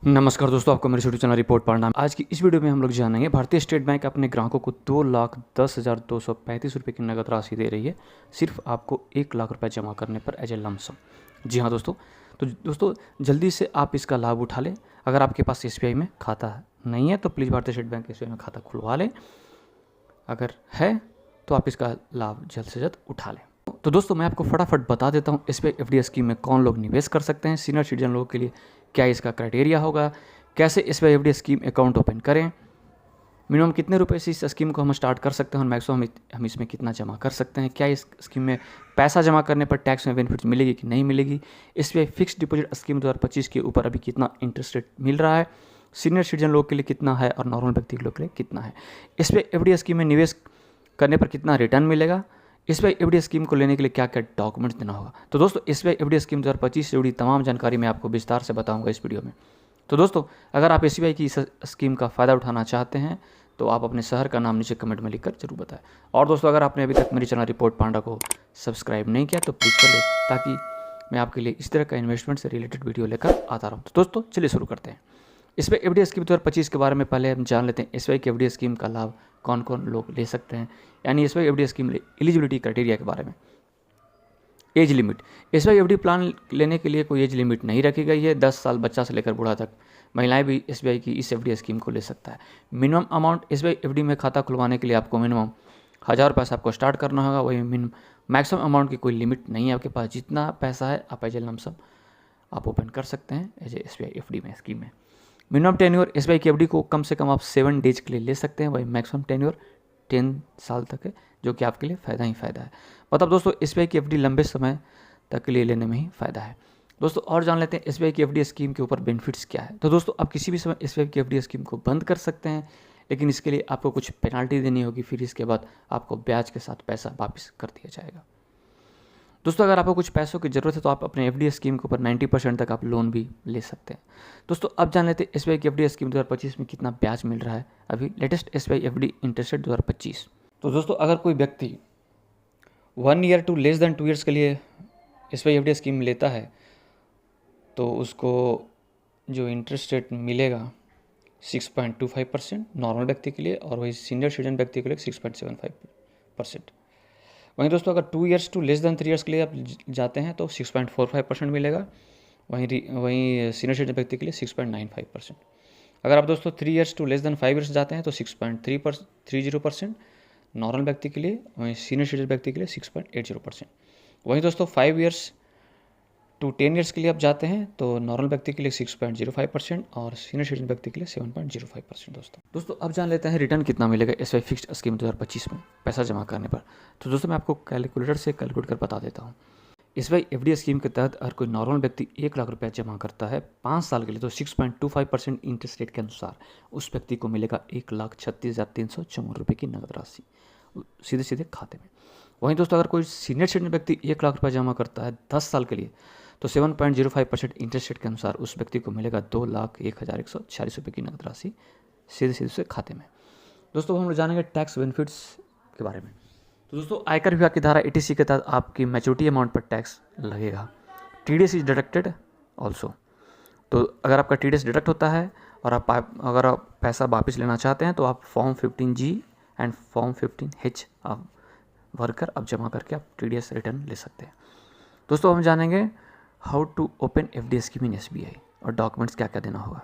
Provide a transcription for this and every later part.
नमस्कार दोस्तों, आपको मेरे यूट्यूब चैनल रिपोर्ट पढ़ना। आज की इस वीडियो में हम लोग जानेंगे भारतीय स्टेट बैंक अपने ग्राहकों को 2,10,235 रुपये की नगद राशि दे रही है सिर्फ आपको 1 लाख रुपए जमा करने पर एज ए लमसम। जी हाँ दोस्तों, तो दोस्तों जल्दी से आप इसका लाभ उठा लें। अगर आपके पास SBI में खाता नहीं है तो प्लीज़ भारतीय स्टेट बैंक SBI में खाता खुलवा लें। अगर है तो आप इसका लाभ जल्द से जल्द उठा लें। तो दोस्तों मैं आपको फटाफट बता देता हूँ SBI FD स्कीम में कौन लोग निवेश कर सकते हैं। सीनियर सिटीजन लोगों के लिए क्या इसका क्राइटेरिया होगा, कैसे SBI FD scheme account open करें, मिनिमम कितने रुपए से इस स्कीम को हम स्टार्ट कर सकते हैं और मैक्सिमम हम इसमें कितना जमा कर सकते हैं, क्या इस स्कीम में पैसा जमा करने पर टैक्स में बेनिफिट मिलेगी कि नहीं मिलेगी, SBI फिक्स्ड डिपॉजिट स्कीम 2025 के ऊपर अभी कितना इंटरेस्ट रेट मिल रहा है, सीनियर सिटीजन लोग के लिए कितना है और नॉर्मल व्यक्ति के लोग के लिए कितना है, SBI FD स्कीम में निवेश करने पर कितना रिटर्न मिलेगा, SBI FD स्कीम को लेने के लिए क्या क्या डॉक्यूमेंट्स देना होगा। तो दोस्तों SBI FD स्कीम 2025 से जुड़ी तमाम जानकारी मैं आपको विस्तार से बताऊंगा इस वीडियो में। तो दोस्तों अगर आप SBI की इस स्कीम का फ़ायदा उठाना चाहते हैं तो आप अपने शहर का नाम नीचे कमेंट में लिखकर जरूर बताएं। और दोस्तों अगर आपने अभी तक मेरे चैनल रिपोर्ट पांडा को सब्सक्राइब नहीं किया तो प्लीज़ कर ले, ताकि मैं आपके लिए इस तरह का इन्वेस्टमेंट से रिलेटेड वीडियो लेकर आता रहूँ। तो दोस्तों चलिए शुरू करते हैं। SBI FD स्कीम 2025 के बारे में पहले हम जान लेते हैं। SBI की FD स्कीम का लाभ कौन कौन लोग ले सकते हैं, यानी SBI FD scheme eligibility criteria के बारे में। Age limit, SBI FD plan लेने के लिए कोई एज लिमिट नहीं रखी गई है। 10 साल बच्चा से लेकर बूढ़ा तक महिलाएं भी SBI की इस FD स्कीम को ले सकता है। मिनिमम अमाउंट SBI FD में खाता खुलवाने के लिए आपको मिनिमम 1000 पैसा आपको स्टार्ट करना होगा। वही मैक्सिमम अमाउंट की कोई लिमिट नहीं है आपके पास। जितना पैसा है आप एज ए लमसम आप ओपन कर सकते हैं एज ए SBI FD में स्कीम में। मिनिमम टेन्योर SBI की FD को कम से कम आप 7 डेज के लिए ले सकते हैं। वही मैक्सिमम टेन्योर 10 साल तक है, जो कि आपके लिए फ़ायदा ही फ़ायदा है। मतलब दोस्तों SBI की FD लंबे समय तक के लिए लेने में ही फ़ायदा है। दोस्तों और जान लेते हैं SBI की FD स्कीम के ऊपर बेनिफिट्स क्या है। तो दोस्तों आप किसी भी समय SBI की FD स्कीम को बंद कर सकते हैं, लेकिन इसके लिए आपको कुछ पेनाल्टी देनी होगी। फिर इसके बाद आपको ब्याज के साथ पैसा वापस कर दिया जाएगा। दोस्तों अगर आपको कुछ पैसों की ज़रूरत है तो आप अपने FD स्कीम के ऊपर 90% तक आप लोन भी ले सकते हैं। दोस्तों अब जान लेते हैं SBI की FD स्कीम 2025 में कितना ब्याज मिल रहा है अभी latest SBI FD interest rate 2025। तो दोस्तों अगर कोई व्यक्ति 1 year to less than 2 years के लिए SBI FD स्कीम लेता है तो उसको जो इंटरेस्ट रेट मिलेगा 6.25% नॉर्मल व्यक्ति के लिए, और वही सीनियर सिटीजन व्यक्ति के लिए 6.75%। वहीं दोस्तों अगर 2 years to less than 3 years के लिए आप जाते हैं तो 6.45% मिलेगा। वहीं सीनियर सिटीजन व्यक्ति के लिए 6.95%। अगर आप दोस्तों 3 years to less than 5 years जाते हैं तो 6.30% नॉर्मल व्यक्ति के लिए, वहीं सीनियर सिटीजन व्यक्ति के लिए 6.80%। वहीं दोस्तों 5 ईयर्स टू 10 ईयर्स के लिए आप जाते हैं तो नॉर्मल व्यक्ति के लिए 6.05% और सीनियर सिटीजन व्यक्ति के लिए 7.05%। दोस्तों अब जान लेते हैं रिटर्न कितना मिलेगा SBI फिक्स्ड स्कीम 2025 में पैसा जमा करने पर। तो दोस्तों मैं आपको कैलकुलेटर से कैलकुलेट कर बता देता हूँ। SBI FD स्कीम के तहत अगर कोई नॉर्मल व्यक्ति 1 लाख रुपया जमा करता है 5 साल के लिए तो 6.25% इंटरेस्ट रेट के अनुसार उस व्यक्ति को मिलेगा 1,36,354 रुपये की नगद राशि सीधे सीधे खाते में। वहीं दोस्तों अगर कोई सीनियर सिटीजन व्यक्ति 1 लाख रुपया जमा करता है 10 साल के लिए तो 7.05% इंटरेस्ट रेट के अनुसार उस व्यक्ति को मिलेगा 2,01,146 रुपये की नगद राशि सीधे सीधे से खाते में। दोस्तों हम जानेंगे टैक्स बेनिफिट्स के बारे में। तो दोस्तों आयकर विभाग की धारा 80C के तहत आपकी मैच्योरिटी अमाउंट पर टैक्स लगेगा। TDS is deducted also. तो अगर आपका TDS डिडक्ट होता है और अगर आप पैसा वापस लेना चाहते हैं तो आप form 15G and form 15H आप भरकर आप जमा करके आप TDS रिटर्न ले सकते हैं। दोस्तों हम जानेंगे how to open FD scheme in SBI और डॉक्यूमेंट्स क्या क्या देना होगा।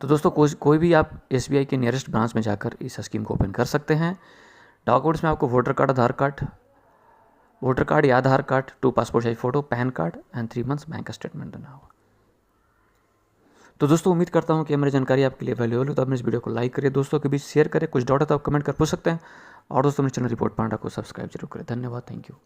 तो दोस्तों कोई भी आप SBI के नियरेस्ट ब्रांच में जाकर इस स्कीम को ओपन कर सकते हैं। डॉक्यूमेंट्स में आपको वोटर कार्ड या Aadhaar card, 2 passport size photo, PAN card and 3 months bank statement देना होगा। तो दोस्तों उम्मीद करता हूँ कि मेरी जानकारी आपके लिए वैल्यूएबल हो। तो आप इस वीडियो को लाइक करिए, दोस्तों के बीच शेयर करें, कुछ डाउट है तो आप कमेंट कर पूछ सकते हैं। और दोस्तों मेरे चैनल रिपोर्ट पांडा को सब्सक्राइब जरूर करें। धन्यवाद, थैंक यू।